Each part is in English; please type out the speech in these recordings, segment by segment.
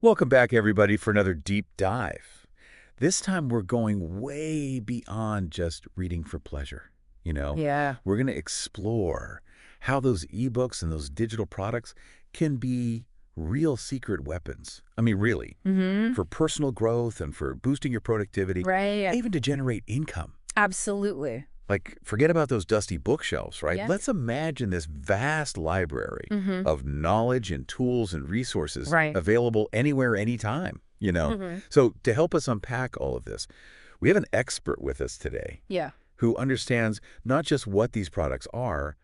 Welcome back, everybody, for another deep dive. This time we're going way beyond just reading for pleasure. Yeah. We're going to explore how those ebooks and those digital products can be real secret weapons. I mean, really, Mm-hmm. for personal growth and for boosting your productivity, Right. even to generate income. Absolutely. Like, forget about those dusty bookshelves, right? Yeah. Let's imagine this vast library Mm-hmm. of knowledge and tools and resources Right. available anywhere, anytime. Mm-hmm. So to help us unpack all of this, we have an expert with us today Yeah. who understands not just what these products are,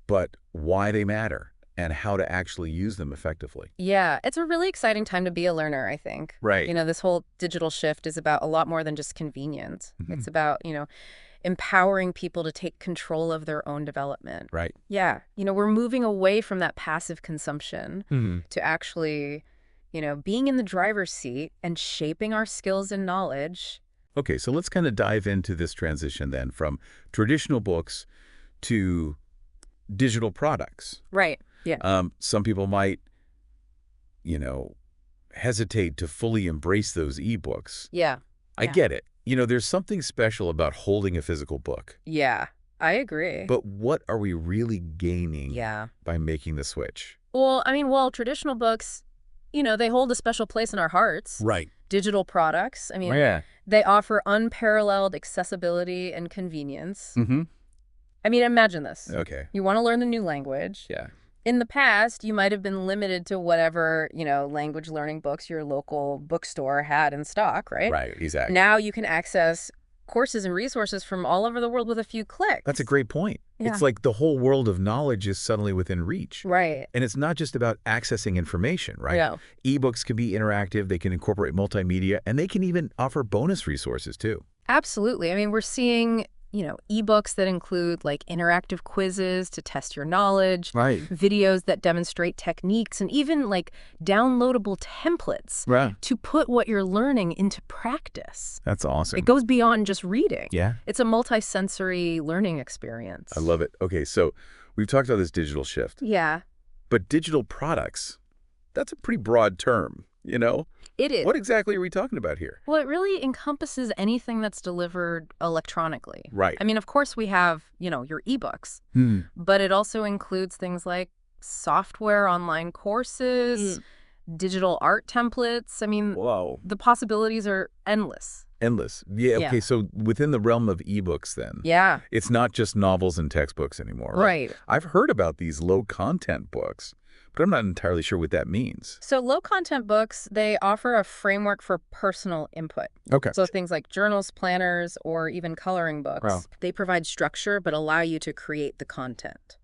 but why they matter and how to actually use them effectively. Yeah. It's a really exciting time to be a learner, I think. Right. This whole digital shift is about a lot more than just convenience. Mhm. It's about, empowering people to take control of their own development. Right. Yeah. We're moving away from that passive consumption Mhm. to actually, being in the driver's seat and shaping our skills and knowledge. Okay, so let's kind of dive into this transition then from traditional books to digital products. Right. Yeah. Some people might, you know, hesitate to fully embrace those ebooks. Yeah. I Yeah. get it. There's something special about holding a physical book. Yeah. I agree. But what are we really gaining Yeah. by making the switch? Well, traditional books, they hold a special place in our hearts. Right. Digital products, Yeah. they offer unparalleled accessibility and convenience. Mm-hmm. Imagine this. Okay. You want to learn a new language. Yeah. In the past, you might have been limited to whatever, language learning books your local bookstore had in stock, right? Right. Exactly. Now you can access courses and resources from all over the world with a few clicks. That's a great point. Yeah. It's like the whole world of knowledge is suddenly within reach. Right. And it's not just about accessing information, right? Yeah. Ebooks can be interactive, they can incorporate multimedia, and they can even offer bonus resources too. Absolutely. We're seeing, ebooks that include like interactive quizzes to test your knowledge, Right. videos that demonstrate techniques, and even like downloadable templates Right. to put what you're learning into practice. That's awesome. It goes beyond just reading. Yeah. It's a multi-sensory learning experience. I love it. Okay, so we've talked about this digital shift, Yeah, but digital products, that's a pretty broad term, it is. What exactly are we talking about here? Well, it really encompasses anything that's delivered electronically. Right. Of course, we have, your ebooks, Hmm. but it also includes things like software, online courses, digital art templates. Whoa. The possibilities are endless. Endless. Yeah, Yeah. okay, so within the realm of ebooks then, Yeah, it's not just novels and textbooks anymore. right. I've heard about these low-content books, but I'm not entirely sure what that means. So low-content books, they offer a framework for personal input. Okay. So things like journals, planners, or even coloring books. Wow. They provide structure but allow you to create the content.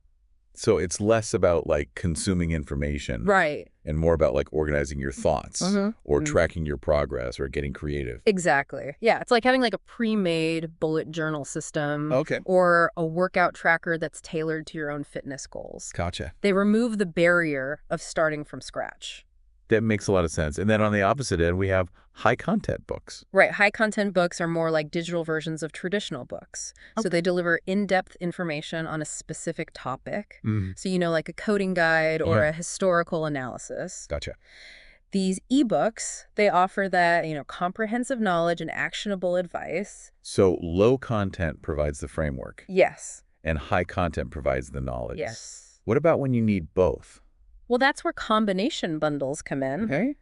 So it's less about like consuming information Right. and more about like organizing your thoughts or Mhm. tracking your progress or getting creative. Exactly. Yeah, it's like having like a pre-made bullet journal system Okay. or a workout tracker that's tailored to your own fitness goals. Gotcha. They remove the barrier of starting from scratch. That makes a lot of sense. And then on the opposite end, we have high-content books. Right. High-content books are more like digital versions of traditional books. So they deliver in-depth information on a specific topic. So, like a coding guide or Yeah. a historical analysis. Gotcha. These ebooks, they offer that, comprehensive knowledge and actionable advice. So low content provides the framework Yes. and high content provides the knowledge. Yes. What about when you need both? Well, that's where combination bundles come in. Okay.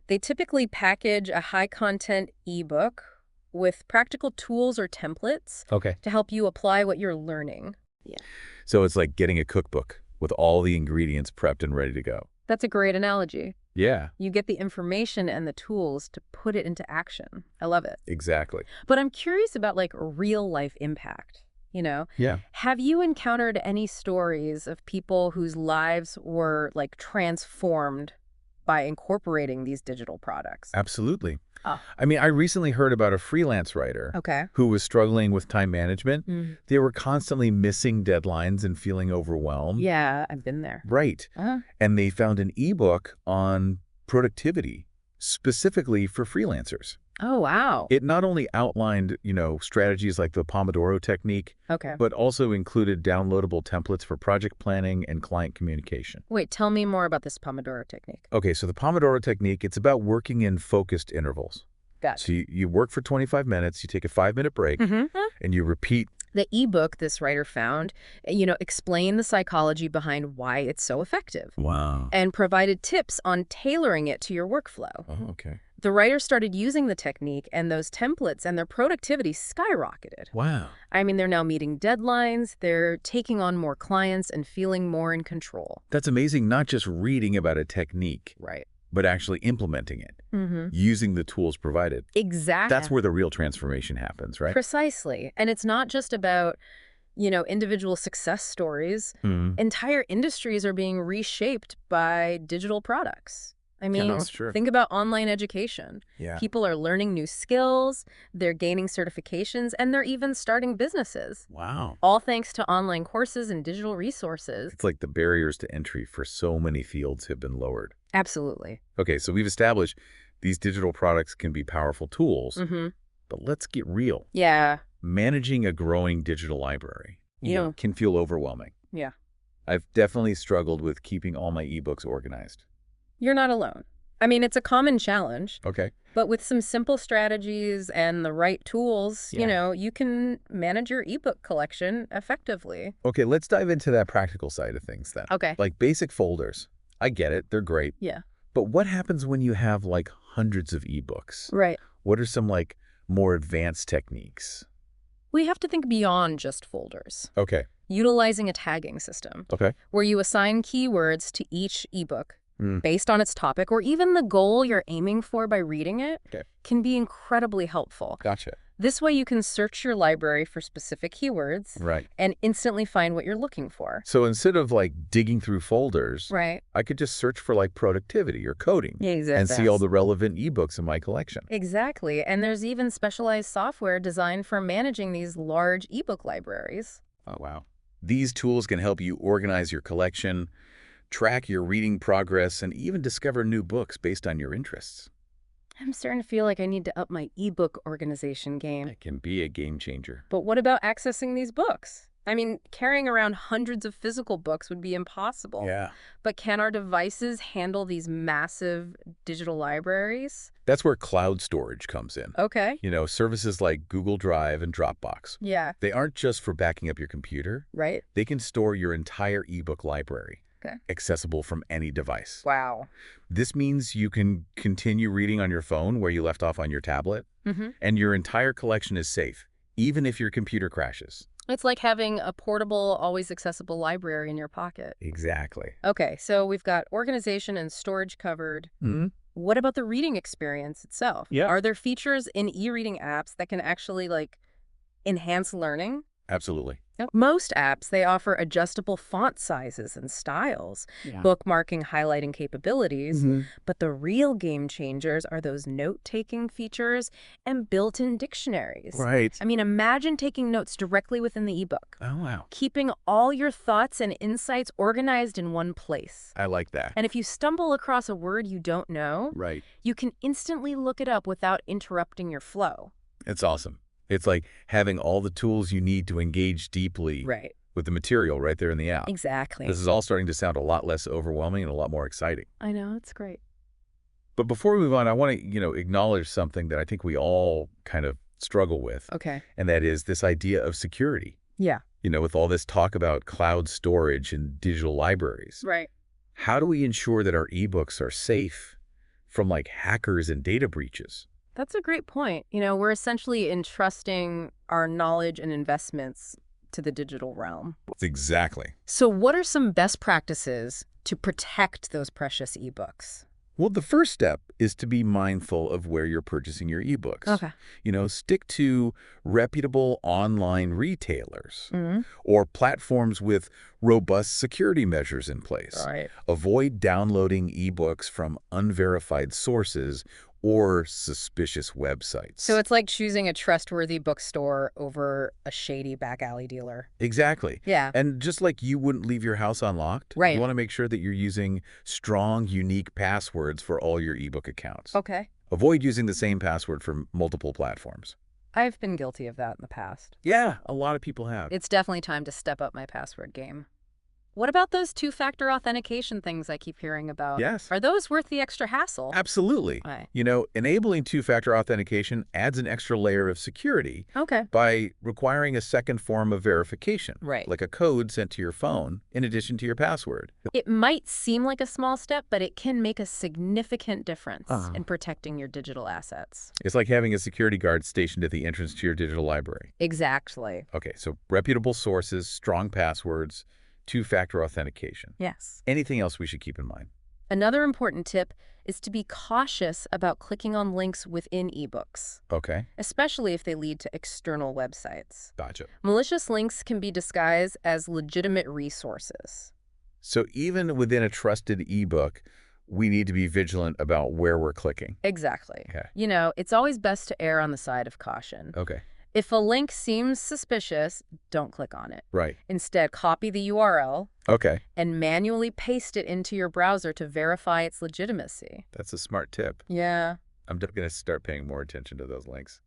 They typically package a high-content ebook with practical tools or templates Okay. to help you apply what you're learning. So it's like getting a cookbook with all the ingredients prepped and ready to go. That's a great analogy. Yeah, You get the information and the tools to put it into action. I love it. exactly. But I'm curious about like real-life impact. Yeah. Have you encountered any stories of people whose lives were like transformed by incorporating these digital products? Absolutely. Oh. I recently heard about a freelance writer Okay. who was struggling with time management. Mm. They were constantly missing deadlines and feeling overwhelmed. Yeah, I've been there. Right. Uh-huh. And they found an ebook on productivity specifically for freelancers. Oh, wow. It not only outlined, strategies like the Pomodoro technique, Okay. but also included downloadable templates for project planning and client communication. Wait, tell me more about this Pomodoro technique. Okay, so the Pomodoro technique, it's about working in focused intervals. Gotcha. So you work for 25 minutes, you take a 5-minute break, and you repeat. The ebook this writer found, explained the psychology behind why it's so effective Wow. and provided tips on tailoring it to your workflow. Oh, okay. The writer started using the technique and those templates, and their productivity skyrocketed. Wow. I mean, they're now meeting deadlines, they're taking on more clients and feeling more in control. That's amazing, not just reading about a technique, Right. but actually implementing it, using the tools provided. Exactly. That's where the real transformation happens, right? Precisely. And it's not just about, individual success stories. Entire industries are being reshaped by digital products. I mean, that's true. think about online education. Yeah. People are learning new skills, they're gaining certifications, and they're even starting businesses. Wow. All thanks to online courses and digital resources. It's like the barriers to entry for so many fields have been lowered. Absolutely. Okay, so we've established these digital products can be powerful tools, but let's get real. Yeah. Managing a growing digital library can feel overwhelming. Yeah. I've definitely struggled with keeping all my ebooks organized. You're not alone. I mean, it's a common challenge. Okay. But with some simple strategies and the right tools, you can manage your ebook collection effectively. Okay, let's dive into that practical side of things then. Okay. Like basic folders. I get it. They're great. Yeah. But what happens when you have like hundreds of ebooks? Right. What are some like more advanced techniques? We have to think beyond just folders. Okay. Utilizing a tagging system Okay. where you assign keywords to each ebook based on its topic or even the goal you're aiming for by reading it can be incredibly helpful. Gotcha. This way you can search your library for specific keywords and instantly find what you're looking for. So instead of like digging through folders, Right. I could just search for like productivity or coding and see all the relevant ebooks in my collection. Exactly. And there's even specialized software designed for managing these large ebook libraries. Oh, wow. These tools can help you organize your collection, track your reading progress, and even discover new books based on your interests. I'm starting to feel like I need to up my ebook organization game. It can be a game changer. But what about accessing these books? I mean, carrying around hundreds of physical books would be impossible. Yeah. But can our devices handle these massive digital libraries? That's where cloud storage comes in. Okay. Services like Google Drive and Dropbox. Yeah. They aren't just for backing up your computer. Right. They can store your entire ebook library. Okay. Accessible from any device. Wow. This means you can continue reading on your phone where you left off on your tablet, and your entire collection is safe, even if your computer crashes. It's like having a portable, always accessible library in your pocket. Exactly. Okay, so we've got organization and storage covered. What about the reading experience itself? Yeah. Are there features in e-reading apps that can actually, enhance learning? Absolutely. Most apps, they offer adjustable font sizes and styles, bookmarking, highlighting capabilities, but the real game changers are those note-taking features and built-in dictionaries. Right. I mean, imagine taking notes directly within the ebook, Oh, wow. keeping all your thoughts and insights organized in one place. I like that. And if you stumble across a word you don't know, Right. you can instantly look it up without interrupting your flow. It's awesome. It's like having all the tools you need to engage deeply with the material right there in the app. Exactly. This is all starting to sound a lot less overwhelming and a lot more exciting. I know, it's great. But before we move on, I want to, acknowledge something that I think we all kind of struggle with. Okay. And that is this idea of security. Yeah. With all this talk about cloud storage and digital libraries. Right. How do we ensure that our ebooks are safe from hackers and data breaches? That's a great point. We're essentially entrusting our knowledge and investments to the digital realm. Exactly. So what are some best practices to protect those precious ebooks? Well, the first step is to be mindful of where you're purchasing your ebooks. Okay. Stick to reputable online retailers or platforms with robust security measures in place. Right. Avoid downloading ebooks from unverified sources or suspicious websites. So it's like choosing a trustworthy bookstore over a shady back alley dealer. Exactly. Yeah. And just like you wouldn't leave your house unlocked, Right. you want to make sure that you're using strong, unique passwords for all your ebook accounts. Okay. Avoid using the same password for multiple platforms. I've been guilty of that in the past. Yeah, a lot of people have. It's definitely time to step up my password game. What about those two-factor authentication things I keep hearing about? Yes. Are those worth the extra hassle? Absolutely. Right. You know, enabling two-factor authentication adds an extra layer of security Okay. by requiring a second form of verification, Right. like a code sent to your phone in addition to your password. It might seem like a small step, but it can make a significant difference in protecting your digital assets. It's like having a security guard stationed at the entrance to your digital library. Exactly. Okay, so reputable sources, strong passwords, two-factor authentication. Yes. Anything else we should keep in mind? Another important tip is to be cautious about clicking on links within eBooks, Okay, especially if they lead to external websites. gotcha. Malicious links can be disguised as legitimate resources. So even within a trusted ebook, we need to be vigilant about where we're clicking. Exactly. Okay. You know, it's always best to err on the side of caution. Okay, If a link seems suspicious, don't click on it. right. Instead, copy the URL Okay, and manually paste it into your browser to verify its legitimacy. that's a smart tip. Yeah. I'm definitely going to start paying more attention to those links.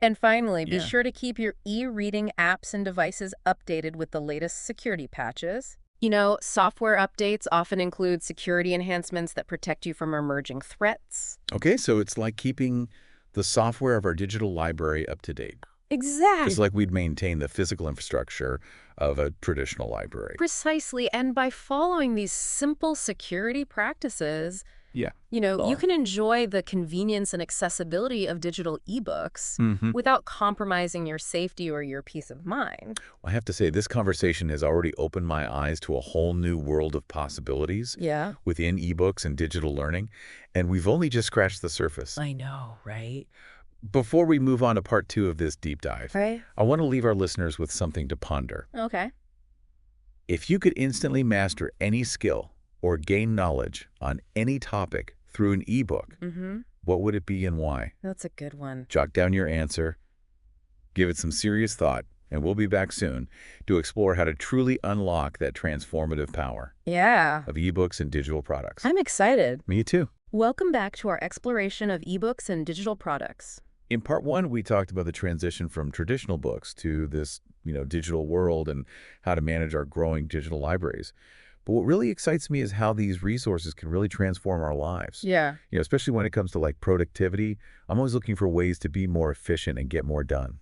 And finally, be Yeah. sure to keep your e-reading apps and devices updated with the latest security patches. You know, software updates often include security enhancements that protect you from emerging threats. Okay, so it's like keeping the software of our digital library up to date. Exactly. Just like we'd maintain the physical infrastructure of a traditional library. Precisely. And by following these simple security practices, Yeah. you can enjoy the convenience and accessibility of digital ebooks Mm-hmm. without compromising your safety or your peace of mind. I have to say, this conversation has already opened my eyes to a whole new world of possibilities Yeah. within ebooks and digital learning, and we've only just scratched the surface. I know, right? Before we move on to part 2 of this deep dive, Right. I want to leave our listeners with something to ponder. Okay. If you could instantly master any skill or gain knowledge on any topic through an ebook, Mm-hmm. what would it be and why? That's a good one. Jot down your answer, give it some serious thought, and we'll be back soon to explore how to truly unlock that transformative power Yeah. of ebooks and digital products. I'm excited. Me too. Welcome back to our exploration of ebooks and digital products. In part 1, we talked about the transition from traditional books to this, digital world and how to manage our growing digital libraries. But what really excites me is how these resources can really transform our lives. Yeah. Especially when it comes to productivity. I'm always looking for ways to be more efficient and get more done.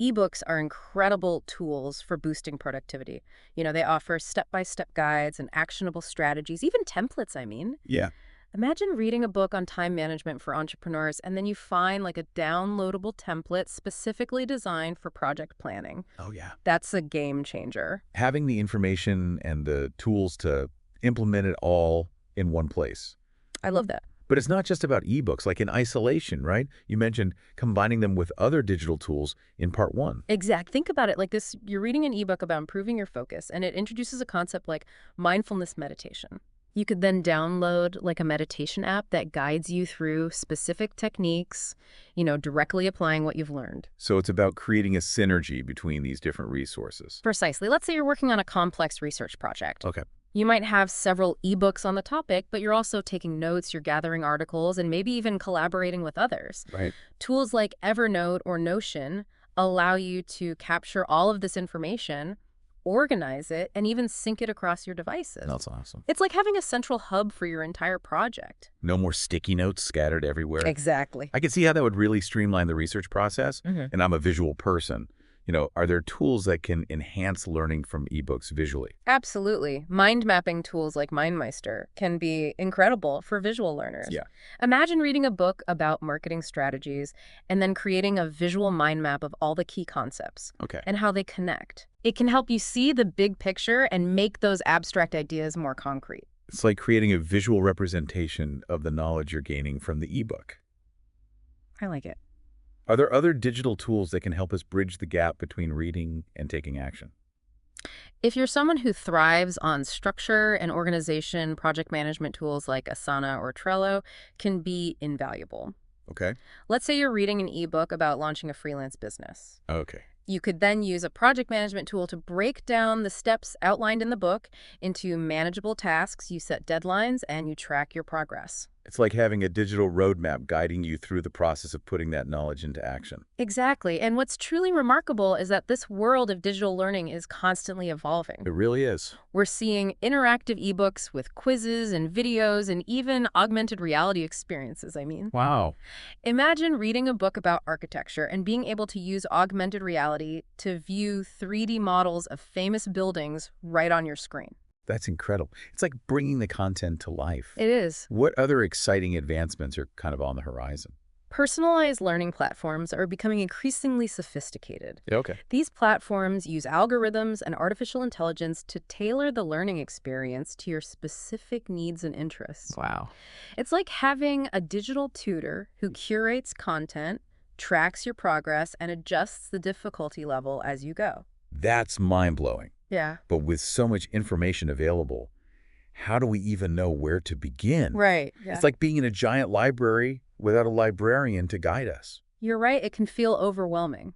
Ebooks are incredible tools for boosting productivity. They offer step-by-step guides and actionable strategies, even templates, I mean. Yeah. Imagine reading a book on time management for entrepreneurs, and then you find a downloadable template specifically designed for project planning. Oh, yeah. That's a game changer. Having the information and the tools to implement it all in one place. I love that. But it's not just about ebooks, like in isolation, right? You mentioned combining them with other digital tools in part 1. Exact. Think about it like this. You're reading an ebook about improving your focus, and it introduces a concept like mindfulness meditation. You could then download a meditation app that guides you through specific techniques, directly applying what you've learned. So it's about creating a synergy between these different resources. Precisely. Let's say you're working on a complex research project. Okay. You might have several ebooks on the topic, but you're also taking notes, you're gathering articles, and maybe even collaborating with others. Right. Tools like Evernote or Notion allow you to capture all of this information, organize it, and even sync it across your devices. That's awesome. It's like having a central hub for your entire project. No more sticky notes scattered everywhere. Exactly. I can see how that would really streamline the research process, and I'm a visual person. Are there tools that can enhance learning from ebooks visually? Absolutely. Mind mapping tools like MindMeister can be incredible for visual learners. Yeah. Imagine reading a book about marketing strategies and then creating a visual mind map of all the key concepts Okay. and how they connect. It can help you see the big picture and make those abstract ideas more concrete. It's like creating a visual representation of the knowledge you're gaining from the ebook. I like it. Are there other digital tools that can help us bridge the gap between reading and taking action? If you're someone who thrives on structure and organization, project management tools like Asana or Trello can be invaluable. Okay. Let's say you're reading an ebook about launching a freelance business. Okay. You could then use a project management tool to break down the steps outlined in the book into manageable tasks. You set deadlines and you track your progress. It's like having a digital roadmap guiding you through the process of putting that knowledge into action. Exactly. And what's truly remarkable is that this world of digital learning is constantly evolving. It really is. We're seeing interactive ebooks with quizzes and videos and even augmented reality experiences, I mean. Wow. Imagine reading a book about architecture and being able to use augmented reality to view 3D models of famous buildings right on your screen. That's incredible. It's like bringing the content to life. It is. What other exciting advancements are kind of on the horizon? Personalized learning platforms are becoming increasingly sophisticated. Yeah, okay. These platforms use algorithms and artificial intelligence to tailor the learning experience to your specific needs and interests. Wow. It's like having a digital tutor who curates content, tracks your progress, and adjusts the difficulty level as you go. That's mind-blowing. Yeah. But with so much information available, how do we even know where to begin? Right. Yeah. It's like being in a giant library without a librarian to guide us. You're right. It can feel overwhelming.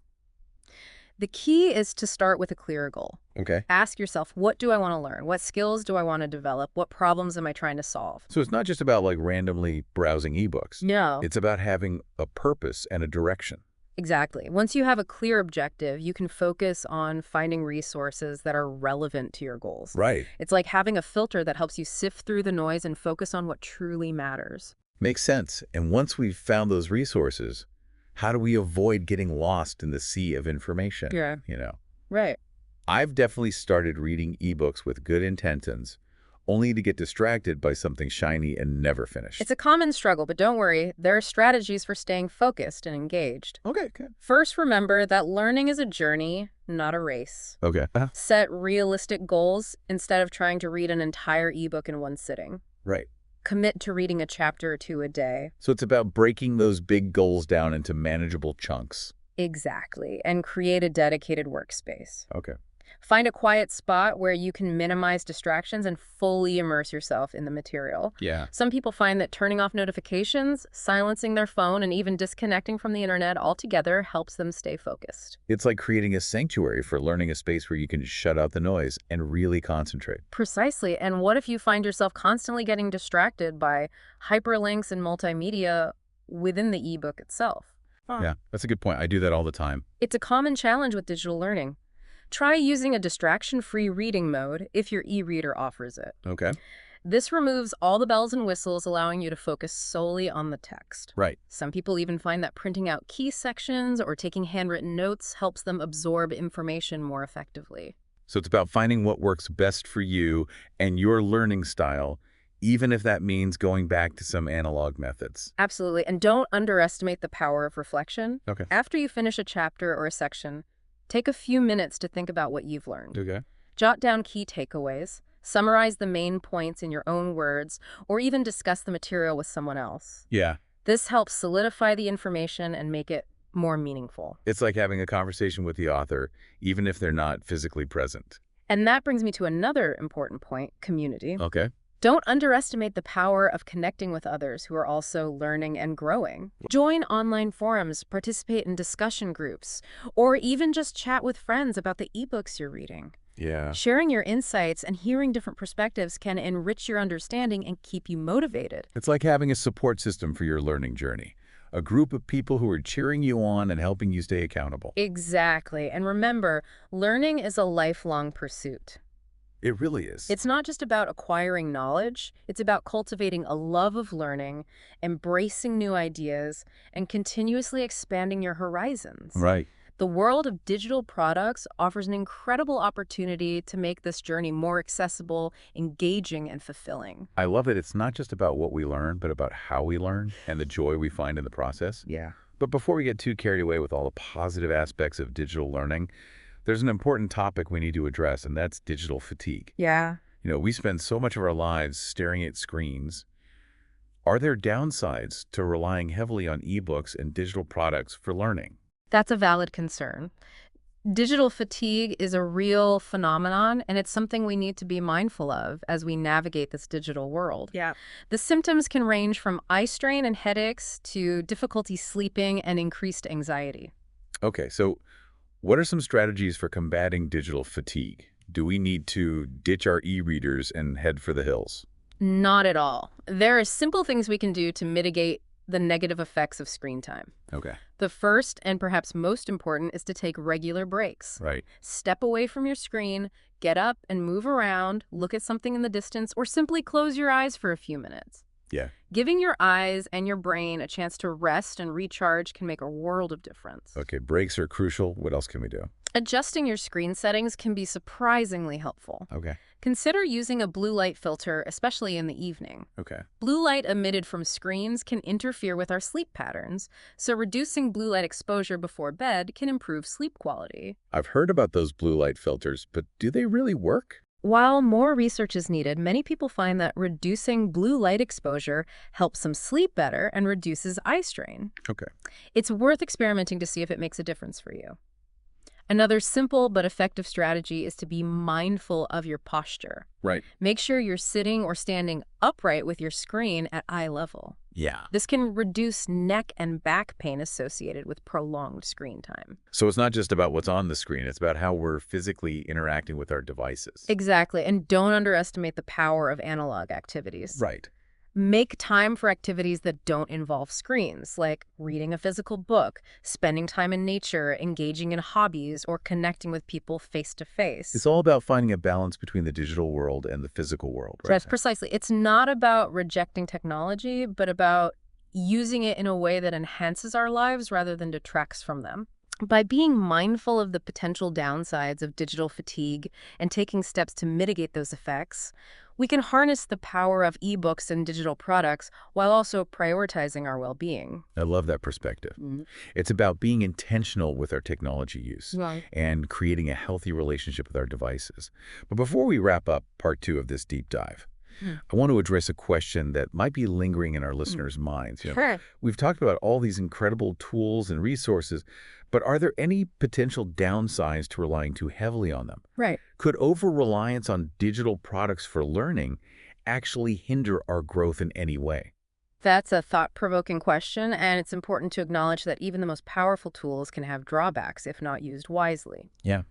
The key is to start with a clear goal. Okay. Ask yourself, what do I want to learn? What skills do I want to develop? What problems am I trying to solve? So it's not just about like randomly browsing ebooks. No. It's about having a purpose and a direction. Exactly. Once you have a clear objective, you can focus on finding resources that are relevant to your goals. Right. It's like having a filter that helps you sift through the noise and focus on what truly matters. Makes sense. And once we've found those resources, how do we avoid getting lost in the sea of information? Yeah. Right. I've definitely started reading ebooks with good intentions, only to get distracted by something shiny and never finish. It's a common struggle, but don't worry. There are strategies for staying focused and engaged. Okay, good. First, remember that learning is a journey, not a race. Okay. Set realistic goals instead of trying to read an entire ebook in one sitting. Right. Commit to reading a chapter or two a day. So it's about breaking those big goals down into manageable chunks. Exactly. And create a dedicated workspace. Okay. Find a quiet spot where you can minimize distractions and fully immerse yourself in the material. Yeah. Some people find that turning off notifications, silencing their phone, and even disconnecting from the internet altogether helps them stay focused. It's like creating a sanctuary for learning, a space where you can shut out the noise and really concentrate. Precisely. And what if you find yourself constantly getting distracted by hyperlinks and multimedia within the ebook itself? Yeah, that's a good point. I do that all the time. It's a common challenge with digital learning. Try using a distraction-free reading mode if your e-reader offers it. Okay. This removes all the bells and whistles, allowing you to focus solely on the text. Right. Some people even find that printing out key sections or taking handwritten notes helps them absorb information more effectively. So it's about finding what works best for you and your learning style, even if that means going back to some analog methods. Absolutely. And don't underestimate the power of reflection. Okay. After you finish a chapter or a section, take a few minutes to think about what you've learned. Okay. Jot down key takeaways, summarize the main points in your own words, or even discuss the material with someone else. Yeah. This helps solidify the information and make it more meaningful. It's like having a conversation with the author, even if they're not physically present. And that brings me to another important point, community. Okay. Don't underestimate the power of connecting with others who are also learning and growing. Join online forums, participate in discussion groups, or even just chat with friends about the ebooks you're reading. Yeah. Sharing your insights and hearing different perspectives can enrich your understanding and keep you motivated. It's like having a support system for your learning journey. A group of people who are cheering you on and helping you stay accountable. Exactly. And remember, learning is a lifelong pursuit. It really is. It's not just about acquiring knowledge. It's about cultivating a love of learning, embracing new ideas, and continuously expanding your horizons. Right. The world of digital products offers an incredible opportunity to make this journey more accessible, engaging, and fulfilling. I love it. It's not just about what we learn, but about how we learn and the joy we find in the process. Yeah. But before we get too carried away with all the positive aspects of digital learning, there's an important topic we need to address, and that's digital fatigue. Yeah. We spend so much of our lives staring at screens. Are there downsides to relying heavily on ebooks and digital products for learning? That's a valid concern. Digital fatigue is a real phenomenon, and it's something we need to be mindful of as we navigate this digital world. Yeah. The symptoms can range from eye strain and headaches to difficulty sleeping and increased anxiety. Okay, so what are some strategies for combating digital fatigue? Do we need to ditch our e-readers and head for the hills? Not at all. There are simple things we can do to mitigate the negative effects of screen time. Okay. The first, and perhaps most important, is to take regular breaks. Right. Step away from your screen, get up and move around, look at something in the distance, or simply close your eyes for a few minutes. Yeah. Giving your eyes and your brain a chance to rest and recharge can make a world of difference. Okay, breaks are crucial. What else can we do? Adjusting your screen settings can be surprisingly helpful. Okay. Consider using a blue light filter, especially in the evening. Okay. Blue light emitted from screens can interfere with our sleep patterns, so reducing blue light exposure before bed can improve sleep quality. I've heard about those blue light filters, but do they really work? While more research is needed, many people find that reducing blue light exposure helps them sleep better and reduces eye strain. Okay. It's worth experimenting to see if it makes a difference for you. Another simple but effective strategy is to be mindful of your posture. Right. Make sure you're sitting or standing upright with your screen at eye level. Yeah. This can reduce neck and back pain associated with prolonged screen time. So it's not just about what's on the screen, it's about how we're physically interacting with our devices. Exactly, and don't underestimate the power of analog activities. Right. Make time for activities that don't involve screens, like reading a physical book, spending time in nature, engaging in hobbies, or connecting with people face to face. It's all about finding a balance between the digital world and the physical world, right? That's precisely. It's not about rejecting technology, but about using it in a way that enhances our lives rather than detracts from them. By being mindful of the potential downsides of digital fatigue and taking steps to mitigate those effects, we can harness the power of ebooks and digital products while also prioritizing our well-being. I love that perspective. It's about being intentional with our technology use Right. and creating a healthy relationship with our devices. But before we wrap up part 2 of this deep dive, I want to address a question that might be lingering in our listeners' minds. Sure. We've talked about all these incredible tools and resources, but are there any potential downsides to relying too heavily on them? Right. Could over-reliance on digital products for learning actually hinder our growth in any way? That's a thought-provoking question, and it's important to acknowledge that even the most powerful tools can have drawbacks if not used wisely. Yeah.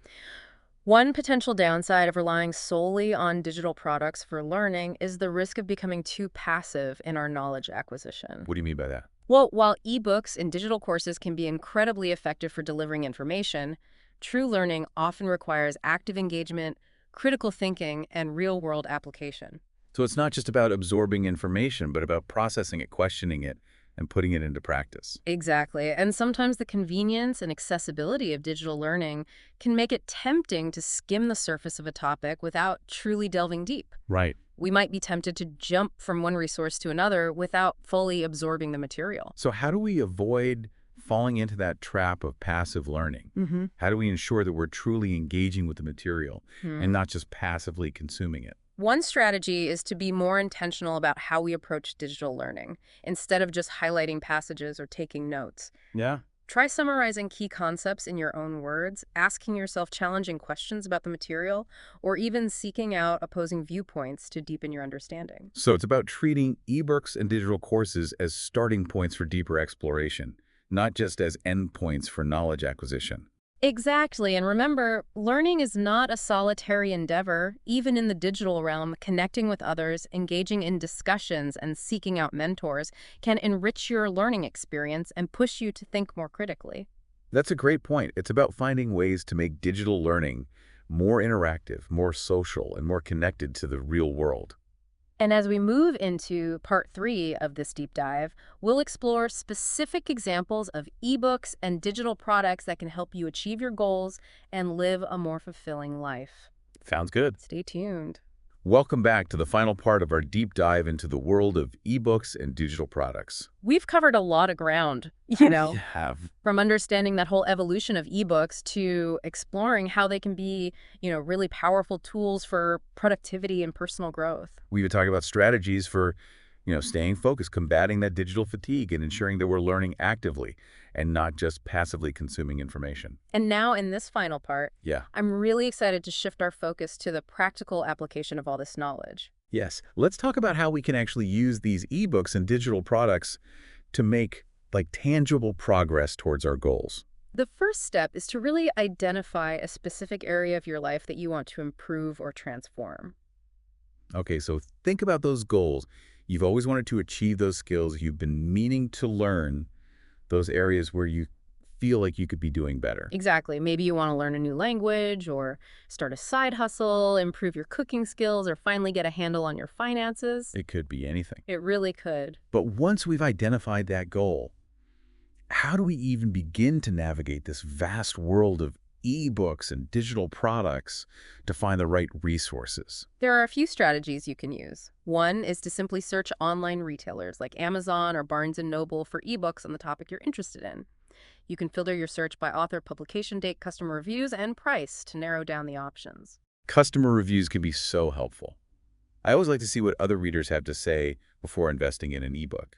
One potential downside of relying solely on digital products for learning is the risk of becoming too passive in our knowledge acquisition. What do you mean by that? Well, while ebooks and digital courses can be incredibly effective for delivering information, true learning often requires active engagement, critical thinking, and real-world application. So it's not just about absorbing information, but about processing it, questioning it, and putting it into practice. Exactly. And sometimes the convenience and accessibility of digital learning can make it tempting to skim the surface of a topic without truly delving deep. Right. We might be tempted to jump from one resource to another without fully absorbing the material. So how do we avoid falling into that trap of passive learning? How do we ensure that we're truly engaging with the material and not just passively consuming it? One strategy is to be more intentional about how we approach digital learning, instead of just highlighting passages or taking notes. Yeah. Try summarizing key concepts in your own words, asking yourself challenging questions about the material, or even seeking out opposing viewpoints to deepen your understanding. So it's about treating ebooks and digital courses as starting points for deeper exploration, not just as endpoints for knowledge acquisition. Exactly, and remember, learning is not a solitary endeavor. Even in the digital realm, connecting with others, engaging in discussions, and seeking out mentors can enrich your learning experience and push you to think more critically. That's a great point. It's about finding ways to make digital learning more interactive, more social, and more connected to the real world. And as we move into part 3 of this deep dive, we'll explore specific examples of ebooks and digital products that can help you achieve your goals and live a more fulfilling life. Sounds good. Stay tuned. Welcome back to the final part of our deep dive into the world of ebooks and digital products. We've covered a lot of ground, Have. from understanding that whole evolution of ebooks to exploring how they can be, really powerful tools for productivity and personal growth. We would talk about strategies for, staying focused, combating that digital fatigue, and ensuring that we're learning actively and not just passively consuming information. And now in this final part, Yeah. I'm really excited to shift our focus to the practical application of all this knowledge. Yes. Let's talk about how we can actually use these ebooks and digital products to make tangible progress towards our goals. The first step is to really identify a specific area of your life that you want to improve or transform. Okay, so think about those goals. You've always wanted to achieve those skills. You've been meaning to learn those areas where you feel like you could be doing better. Exactly. Maybe you want to learn a new language or start a side hustle, improve your cooking skills, or finally get a handle on your finances. It could be anything. It really could. But once we've identified that goal, how do we even begin to navigate this vast world of ebooks and digital products to find the right resources? There are a few strategies you can use. One is to simply search online retailers like Amazon or Barnes& Noble for ebooks on the topic you're interested in. You can filter your search by author, publication date, customer reviews, and price to narrow down the options. Customer reviews can be so helpful. I always like to see what other readers have to say before investing in an ebook.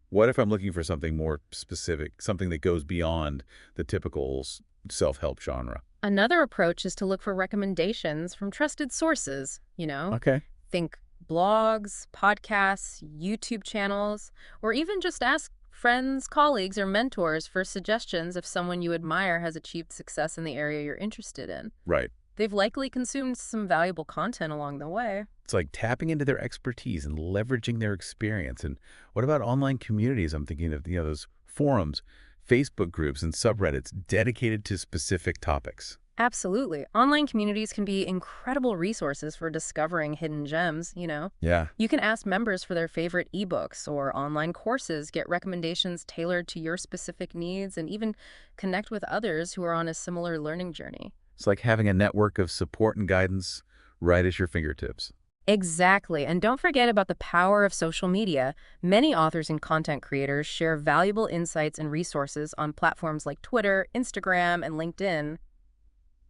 What if I'm looking for something more specific, something that goes beyond the typical self-help genre? Another approach is to look for recommendations from trusted sources, Okay. Think blogs, podcasts, YouTube channels, or even just ask friends, colleagues, or mentors for suggestions if someone you admire has achieved success in the area you're interested in. Right. They've likely consumed some valuable content along the way. It's like tapping into their expertise and leveraging their experience. And what about online communities? I'm thinking of, those forums, Facebook groups, and subreddits dedicated to specific topics. Absolutely. Online communities can be incredible resources for discovering hidden gems. Yeah. You can ask members for their favorite ebooks or online courses, get recommendations tailored to your specific needs, and even connect with others who are on a similar learning journey. It's like having a network of support and guidance right at your fingertips. Exactly. And don't forget about the power of social media. Many authors and content creators share valuable insights and resources on platforms like Twitter, Instagram, and LinkedIn.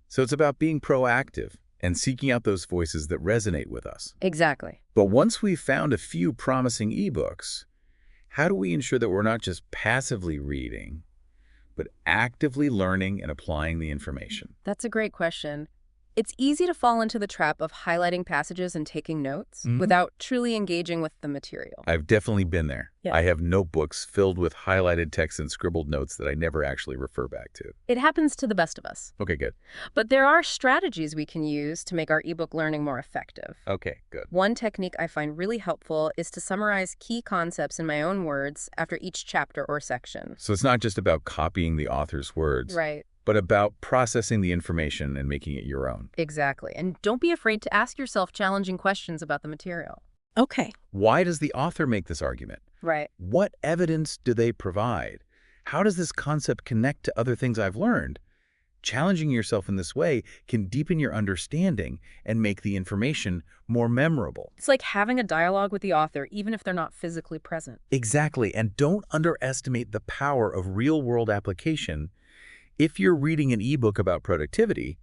So it's about being proactive and seeking out those voices that resonate with us. Exactly. But once we've found a few promising ebooks, how do we ensure that we're not just passively reading, but actively learning and applying the information? That's a great question. It's easy to fall into the trap of highlighting passages and taking notes without truly engaging with the material. I've definitely been there. Yeah. I have notebooks filled with highlighted text and scribbled notes that I never actually refer back to. It happens to the best of us. Okay, good. But there are strategies we can use to make our ebook learning more effective. Okay, good. One technique I find really helpful is to summarize key concepts in my own words after each chapter or section. So it's not just about copying the author's words, Right. but about processing the information and making it your own. Exactly. And don't be afraid to ask yourself challenging questions about the material. Okay. Why does the author make this argument? Right. What evidence do they provide? How does this concept connect to other things I've learned? Challenging yourself in this way can deepen your understanding and make the information more memorable. It's like having a dialogue with the author, even if they're not physically present. Exactly, and don't underestimate the power of real-world application. If you're reading an ebook about productivity,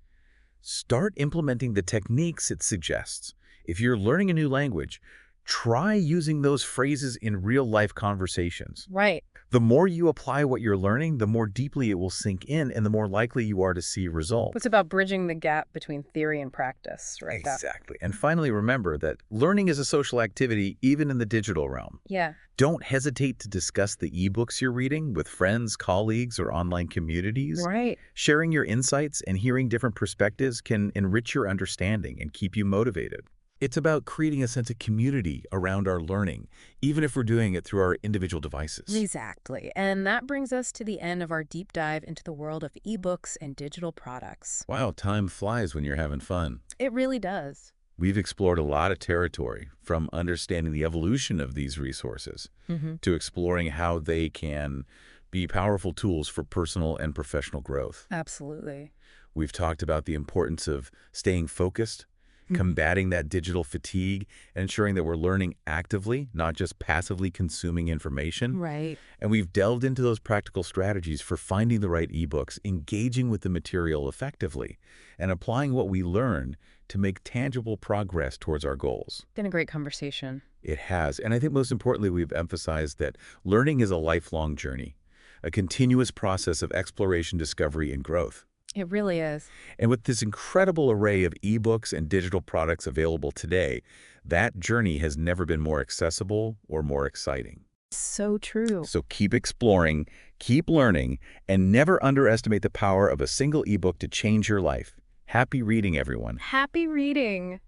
start implementing the techniques it suggests. If you're learning a new language, try using those phrases in real-life conversations. Right. The more you apply what you're learning, the more deeply it will sink in and the more likely you are to see results. It's about bridging the gap between theory and practice, right? Exactly. And finally, remember that learning is a social activity even in the digital realm. Yeah. Don't hesitate to discuss the ebooks you're reading with friends, colleagues, or online communities. Right. Sharing your insights and hearing different perspectives can enrich your understanding and keep you motivated. It's about creating a sense of community around our learning, even if we're doing it through our individual devices. Exactly. And that brings us to the end of our deep dive into the world of ebooks and digital products. Wow, time flies when you're having fun. It really does. We've explored a lot of territory, from understanding the evolution of these resources to exploring how they can be powerful tools for personal and professional growth. Absolutely. We've talked about the importance of staying focused, combating that digital fatigue, and ensuring that we're learning actively, not just passively consuming information. Right. And we've delved into those practical strategies for finding the right ebooks, engaging with the material effectively, and applying what we learn to make tangible progress towards our goals. Been a great conversation. It has. And I think most importantly, we've emphasized that learning is a lifelong journey, a continuous process of exploration, discovery, and growth. It really is. And with this incredible array of ebooks and digital products available today, that journey has never been more accessible or more exciting. So true. So keep exploring, keep learning, and never underestimate the power of a single ebook to change your life. Happy reading, everyone. Happy reading.